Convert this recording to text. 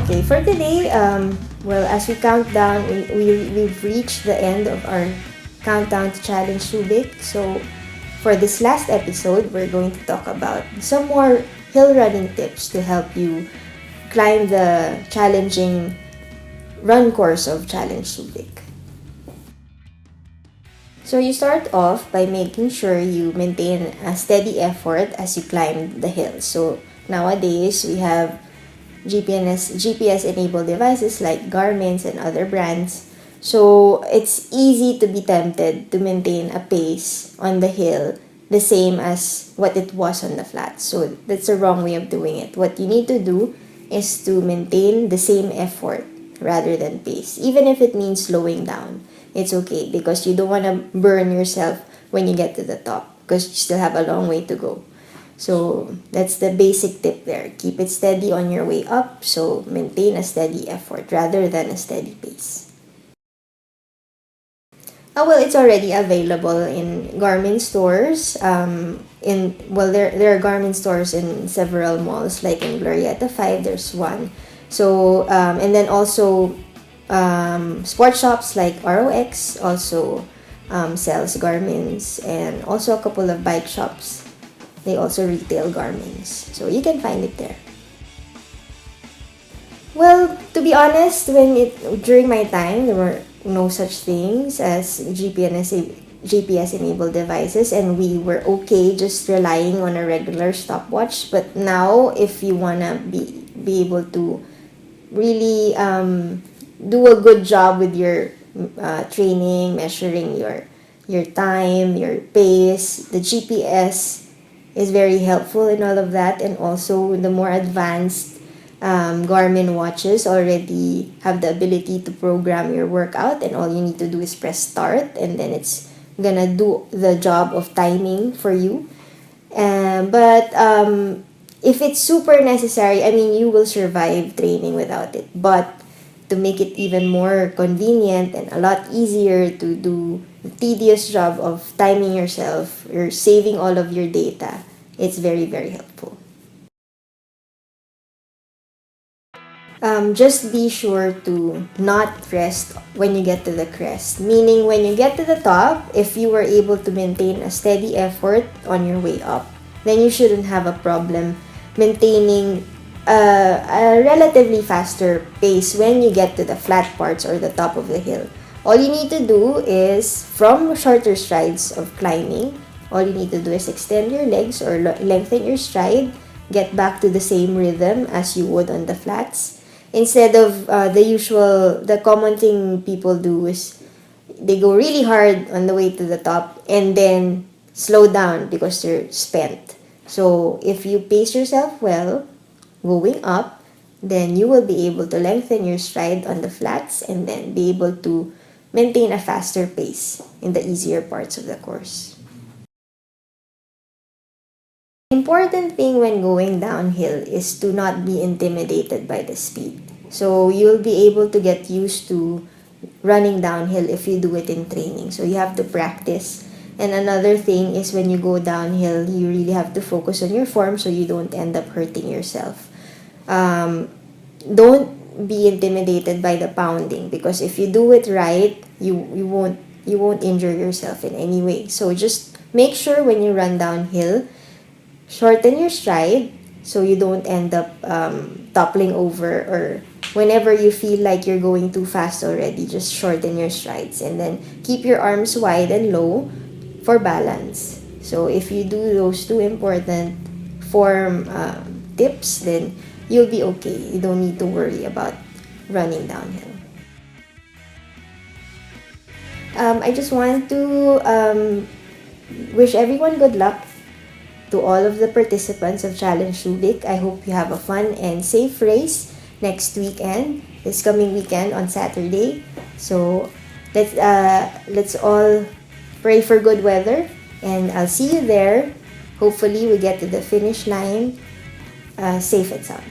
Okay, for today, well, as we count down, we've reached the end of our countdown to Challenge Subic. So, for this last episode, we're going to talk about some more hill running tips to help you climb the challenging run course of Challenge Subic. So, you start off by making sure you maintain a steady effort as you climb the hill. So, nowadays, we have GPS enabled devices like Garmin's and other brands. So it's easy to be tempted to maintain a pace on the hill the same as what it was on the flat. So that's the wrong way of doing it. What you need to do is to maintain the same effort rather than pace. Even if it means slowing down, it's okay because you don't want to burn yourself when you get to the top because you still have a long way to go. So that's the basic tip there. Keep it steady on your way up. So maintain a steady effort rather than a steady pace. Oh, well, it's already available in Garmin stores. There are Garmin stores in several malls, like in Glorieta 5, there's one. So and then also sports shops like ROX also sells Garmin's, and also a couple of bike shops. They also retail Garmin's, so you can find it there. Well, to be honest, during my time, there were no such things as GPS enabled devices, and we were okay just relying on a regular stopwatch. But now, if you wanna be able to really do a good job with your training, measuring your time, your pace, the GPS is very helpful in all of that. And also the more advanced Garmin watches already have the ability to program your workout, and all you need to do is press start, and then it's gonna do the job of timing for you. But if it's super necessary, I mean, you will survive training without it. But to make it even more convenient and a lot easier to do the tedious job of timing yourself, you're saving all of your data. It's very, very helpful. Just be sure to not rest when you get to the crest. Meaning, when you get to the top, if you were able to maintain a steady effort on your way up, then you shouldn't have a problem maintaining a relatively faster pace when you get to the flat parts or the top of the hill. All you need to do is, from shorter strides of climbing, all you need to do is extend your legs or lengthen your stride, get back to the same rhythm as you would on the flats. Instead of the common thing people do is they go really hard on the way to the top and then slow down because they're spent. So if you pace yourself well, going up, then you will be able to lengthen your stride on the flats and then be able to maintain a faster pace in the easier parts of the course. Important thing when going downhill is to not be intimidated by the speed. So you'll be able to get used to running downhill if you do it in training. So you have to practice. And another thing is, when you go downhill, you really have to focus on your form so you don't end up hurting yourself. Don't be intimidated by the pounding, because if you do it right, you won't injure yourself in any way. So just make sure when you run downhill, shorten your stride so you don't end up toppling over, or whenever you feel like you're going too fast already, just shorten your strides and then keep your arms wide and low for balance. So if you do those two important form tips, then you'll be okay. You don't need to worry about running downhill. I just want to wish everyone good luck. To all of the participants of Challenge Subic, I hope you have a fun and safe race next weekend, this coming weekend on Saturday. So let's all pray for good weather, and I'll see you there. Hopefully we get to the finish line safe and sound.